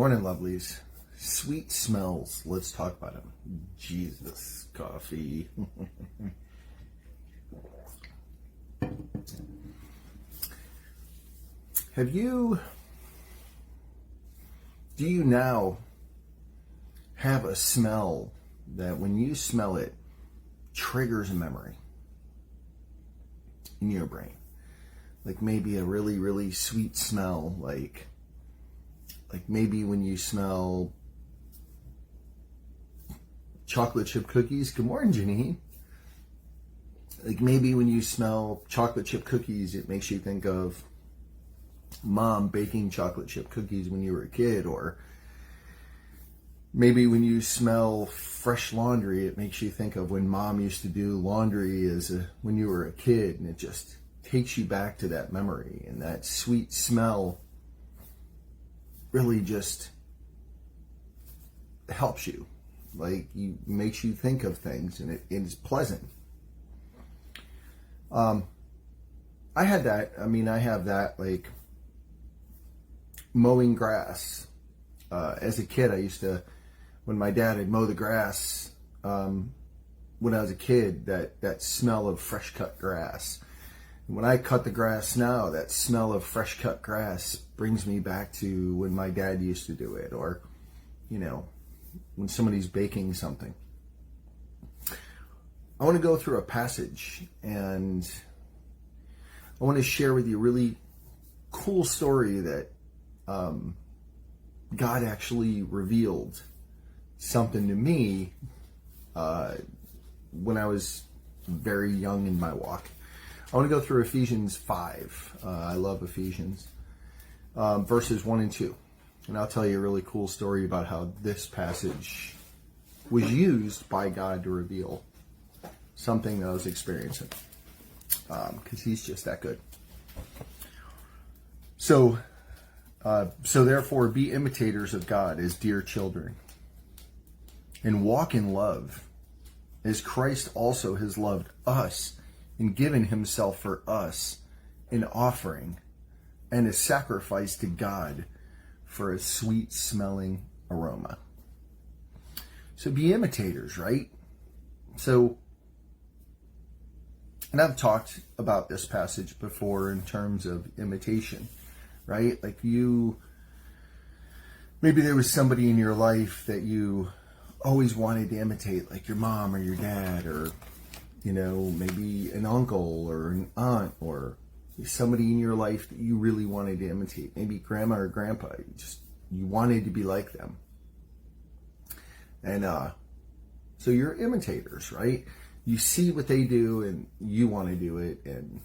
Morning, lovelies. Sweet smells. Let's talk about them. Jesus, coffee. Do you now have a smell that when you smell it triggers a memory in your brain? Like maybe a really, really sweet smell, like maybe when you smell chocolate chip cookies. Good morning, Janine. Like maybe when you smell chocolate chip cookies, it makes you think of mom baking chocolate chip cookies when you were a kid. Or maybe when you smell fresh laundry, it makes you think of when mom used to do laundry when you were a kid, and it just takes you back to that memory. And that sweet smell really just helps you. Like, makes you think of things, and it is pleasant. I had that. I have that, like, mowing grass. As a kid, I used to, when my dad would mow the grass, when I was a kid, that smell of fresh cut grass. And when I cut the grass now, that smell of fresh cut grass brings me back to when my dad used to do it, or, when somebody's baking something. I want to go through a passage, and I want to share with you a really cool story that God actually revealed something to me when I was very young in my walk. I want to go through Ephesians 5. I love Ephesians. Verses 1 and 2. And I'll tell you a really cool story about how this passage was used by God to reveal something that I was experiencing. Because he's just that good. So therefore, be imitators of God as dear children, and walk in love, as Christ also has loved us and given himself for us, an offering and a sacrifice to God for a sweet-smelling aroma. So be imitators, right? So, and I've talked about this passage before in terms of imitation, right? Like maybe there was somebody in your life that you always wanted to imitate, like your mom or your dad, or, maybe an uncle or an aunt, or somebody in your life that you really wanted to imitate. Maybe grandma or grandpa. You wanted to be like them. And so you're imitators, right? You see what they do and you want to do it. And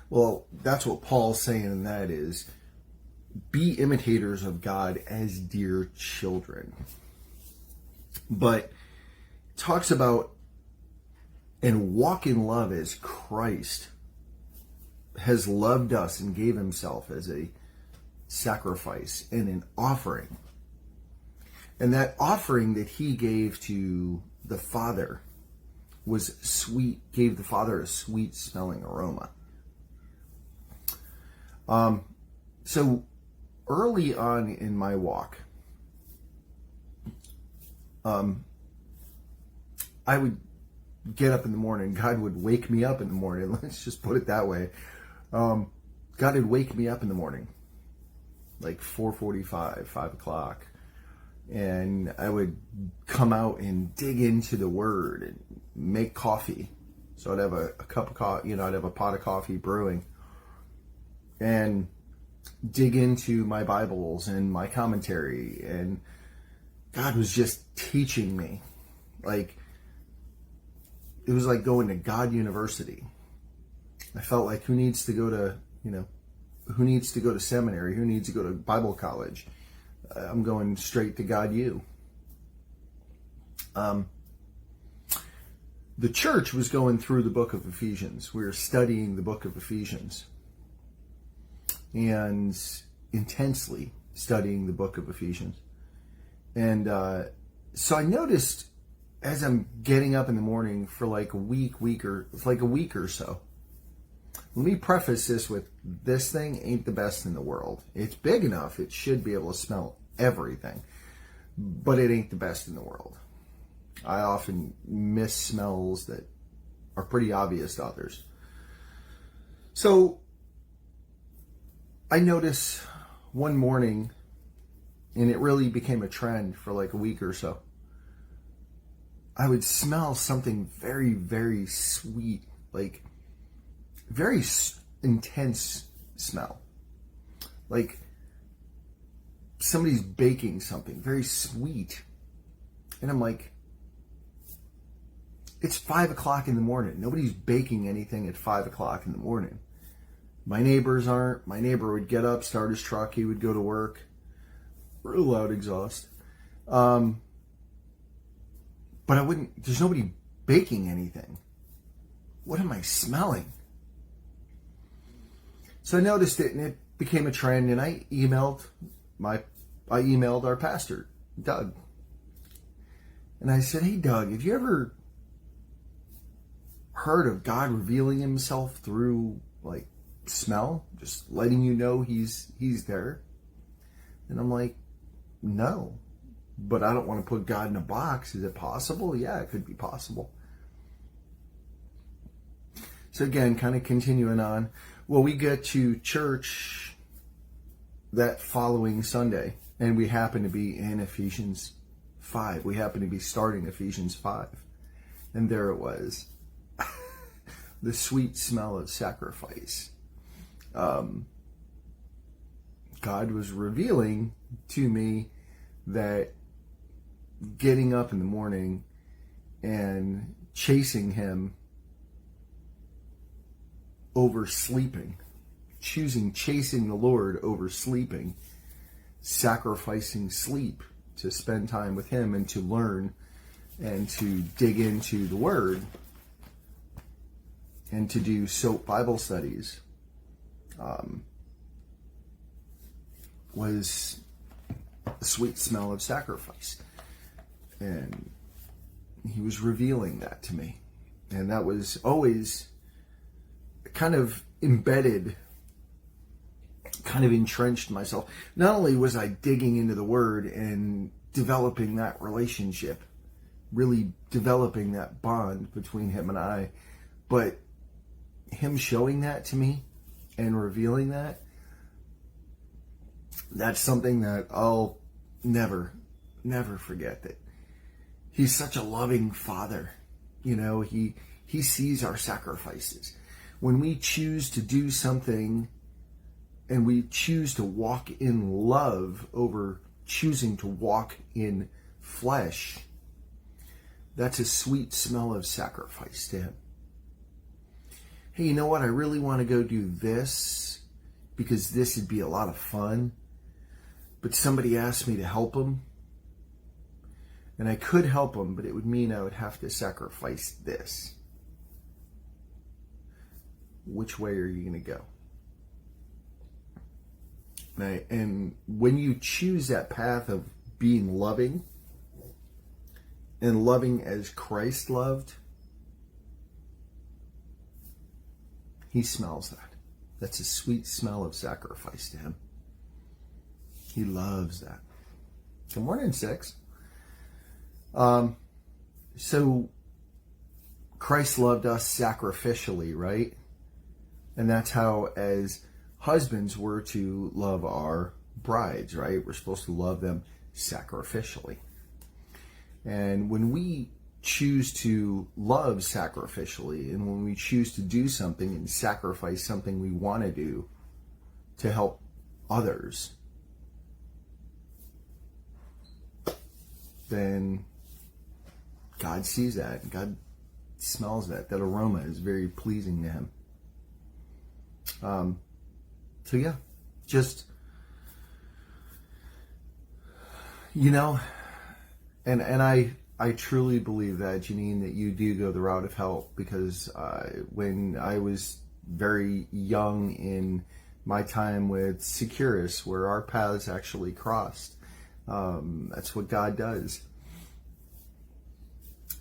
well, that's what Paul's saying, and that is, be imitators of God as dear children. But talks about, and walk in love as Christ has loved us and gave himself as a sacrifice and an offering. And that offering that he gave to the Father was sweet, gave the Father a sweet smelling aroma. So early on in my walk, I would get up in the morning. God would wake me up in the morning. Let's just put it that way. God would wake me up in the morning, like 4:45, 5 o'clock. And I would come out and dig into the Word and make coffee. So I'd have a cup of coffee, I'd have a pot of coffee brewing, and dig into my Bibles and my commentary. And God was just teaching me. Like, it was like going to God University. I felt like, who needs to go to seminary? Who needs to go to Bible college? I'm going straight to God U. The church was going through the book of Ephesians. We were studying the book of Ephesians. And intensely studying the book of Ephesians. And so I noticed, as I'm getting up in the morning for like a week or so, Let me preface this with, this thing ain't the best in the world. It's big enough, it should be able to smell everything, but it ain't the best in the world. I often miss smells that are pretty obvious to others. So I noticed one morning, and it really became a trend for like a week or so, I would smell something very, very sweet, like very intense smell. Like somebody's baking something very sweet. And I'm like, it's 5 o'clock in the morning. Nobody's baking anything at 5 o'clock in the morning. My neighbors aren't. My neighbor would get up, start his truck. He would go to work. Real loud exhaust. But I wouldn't, there's nobody baking anything. What am I smelling? So I noticed it, and it became a trend, and I emailed our pastor, Doug. And I said, hey, Doug, have you ever heard of God revealing himself through like smell, just letting you know he's there? And I'm like, no, but I don't want to put God in a box. Is it possible? Yeah, it could be possible. So again, kind of continuing on. Well, we get to church that following Sunday, and we happen to be in Ephesians 5. We happen to be starting Ephesians 5. And there it was. The sweet smell of sacrifice. God was revealing to me that getting up in the morning and chasing him over sleeping, chasing the Lord over sleeping, sacrificing sleep to spend time with him and to learn and to dig into the Word and to do SOAP Bible studies was the sweet smell of sacrifice. And he was revealing that to me. And that was always kind of embedded, kind of entrenched myself. Not only was I digging into the Word and developing that relationship, really developing that bond between him and I, but him showing that to me and revealing that, that's something that I'll never forget. That he's such a loving Father. You know, he sees our sacrifices. When we choose to do something and we choose to walk in love over choosing to walk in flesh, that's a sweet smell of sacrifice to him. Hey, you know what? I really want to go do this because this would be a lot of fun. But somebody asked me to help him. And I could help him, but it would mean I would have to sacrifice this. Which way are you going to go? And when you choose that path of being loving, and loving as Christ loved, he smells that. That's a sweet smell of sacrifice to him. He loves that. Good morning, 6. So Christ loved us sacrificially, right? And that's how, as husbands, we're to love our brides, right? We're supposed to love them sacrificially. And when we choose to love sacrificially, and when we choose to do something and sacrifice something we want to do to help others, then God sees that. God smells that. That aroma is very pleasing to him. So yeah, just, you know, and I truly believe that, Janine, that you do go the route of help, because when I was very young in my time with Securus, where our paths actually crossed, that's what God does.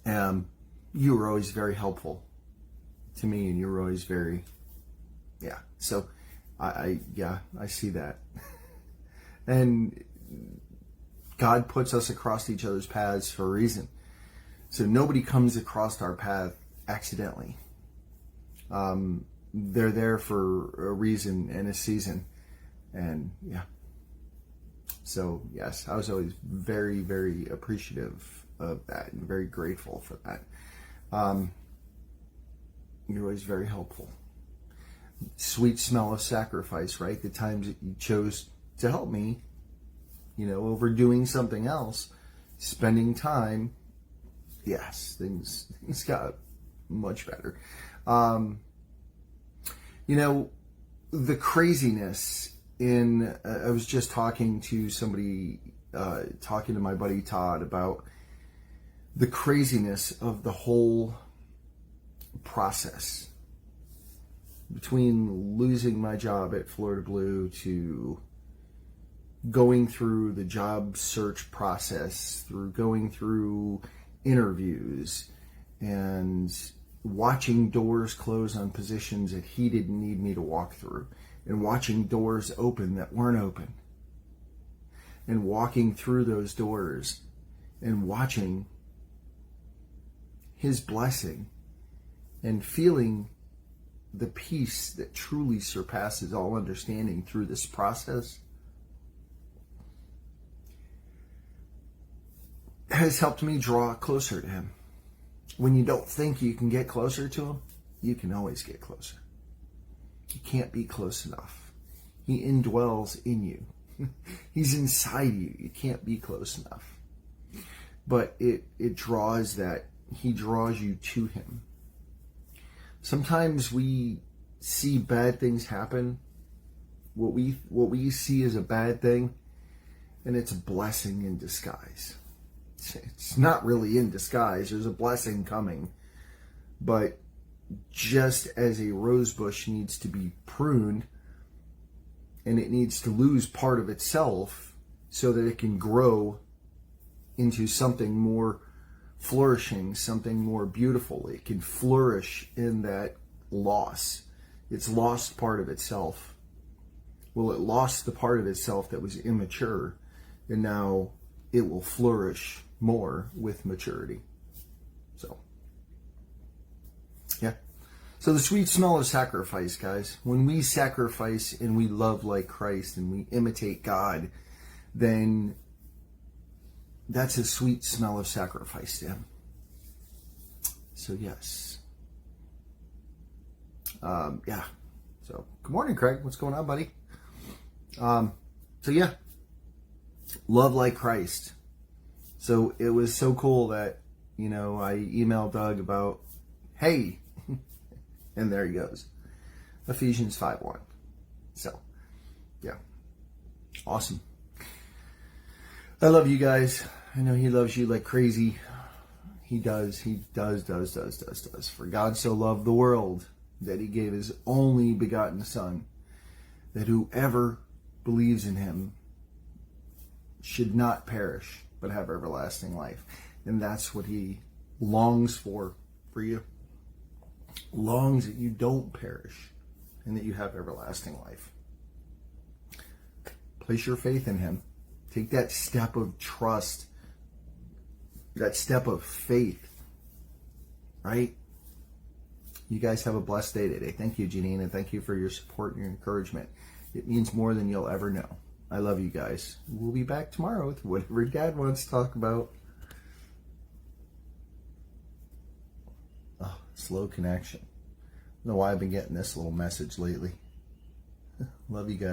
You were always very helpful to me, and you were always very Yeah. So I see that. And God puts us across each other's paths for a reason. So nobody comes across our path accidentally. They're there for a reason and a season. And yeah. So yes, I was always very, very appreciative of that and very grateful for that. You're always very helpful. Sweet smell of sacrifice, right? The times that you chose to help me, over doing something else, spending time. Yes, things got much better. The craziness in, I was just talking to somebody, talking to my buddy Todd about the craziness of the whole process between losing my job at Florida Blue to going through the job search process, through going through interviews and watching doors close on positions that he didn't need me to walk through, and watching doors open that weren't open, and walking through those doors and watching his blessing and feeling the peace that truly surpasses all understanding through this process has helped me draw closer to him. When you don't think you can get closer to him, you can always get closer. You can't be close enough. He indwells in you. He's inside you. You can't be close enough. But it draws that. He draws you to him. Sometimes we see bad things happen. What we see as a bad thing, and it's a blessing in disguise. It's not really in disguise. There's a blessing coming. But just as a rose bush needs to be pruned, and it needs to lose part of itself so that it can grow into something more flourishing, something more beautiful. It can flourish in that loss. It's lost part of itself. Well, it lost the part of itself that was immature, and now it will flourish more with maturity. So, yeah. So the sweet smell of sacrifice, guys. When we sacrifice and we love like Christ and we imitate God, then that's a sweet smell of sacrifice to him. So yes. Yeah. So good morning, Craig. What's going on, buddy? So yeah. Love like Christ. So it was so cool that, I emailed Doug about, hey, and there he goes. Ephesians 5:1. So, yeah. Awesome. I love you guys. I know he loves you like crazy. He does. He does. For God so loved the world that he gave his only begotten Son, that whoever believes in him should not perish, but have everlasting life. And that's what he longs for you. Longs that you don't perish and that you have everlasting life. Place your faith in him. Take that step of trust, that step of faith, right? You guys have a blessed day today. Thank you, Janine, and thank you for your support and your encouragement. It means more than you'll ever know. I love you guys. We'll be back tomorrow with whatever Dad wants to talk about. Oh, slow connection. I don't know why I've been getting this little message lately. Love you guys.